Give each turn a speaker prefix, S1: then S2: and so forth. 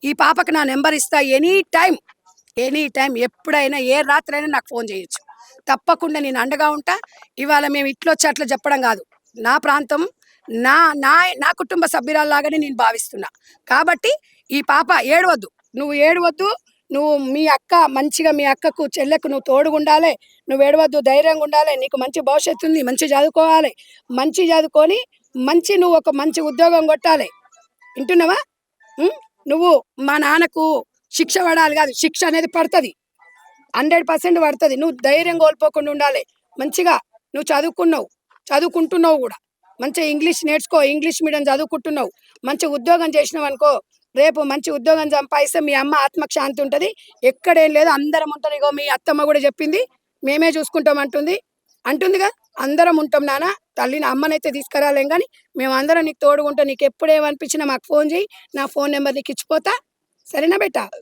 S1: ఈ పాపకి నా నెంబర్ ఇస్తా. ఎనీ టైం ఎప్పుడైనా ఏ రాత్రైనా నాకు ఫోన్ చేయొచ్చు. తప్పకుండా నేను అండగా ఉంటా. ఇవాళ మేము ఇట్లొచ్చి అట్లా చెప్పడం కాదు. నా ప్రాంతం నా నా నా కుటుంబ సభ్యురాల్లాగానే నేను భావిస్తున్నా. కాబట్టి ఈ పాప ఏడవద్దు. నువ్వు ఏడవద్దు. నువ్వు మీ అక్క మంచిగా మీ అక్కకు, చెల్లెకు నువ్వు తోడుగుండాలే. నువ్వు ఏడవద్దు, ధైర్యంగా ఉండాలే. నీకు మంచి భవిష్యత్తు ఉంది. మంచిగా చదువుకోవాలి. మంచిగా చదువుకొని నువ్వు ఒక మంచి ఉద్యోగం కొట్టాలి. వింటున్నావా? హ్మ్. నువ్వు మా నాన్నకు శిక్ష పడాలి కాదు. శిక్ష అనేది పడతది. 100% పడతది. నువ్వు ధైర్యం కోల్పోకుండా ఉండాలి. మంచిగా నువ్వు చదువుకుంటున్నావు గూడా. మంచిగా ఇంగ్లీష్ నేర్చుకో. ఇంగ్లీష్ మీడియం చదువుకుంటున్నావు. మంచి ఉద్యోగం చేసినావనుకో, రేపు మంచి ఉద్యోగం సంపాదిస్తే మీ అమ్మ ఆత్మకు శాంతి ఉంటది. ఎక్కడేం లేదు అందరం ఉంటాం. ఇగో మీ అత్తమ్మ గూడా చెప్పింది. మేమే చూసుకుంటాం అంటుందిగా. అందరం ఉంటాం నాన్న. తల్లిని అమ్మనైతే తీసుకురాలేం గానీ, మేమందరం నీకు తోడుగా ఉంటాం. నీకెప్పుడు ఏమనిపించినా మాకు ఫోన్ చెయ్యి. నా ఫోన్ నంబర్ నీకు ఇచ్చిపోతా. సరేనా బేటా?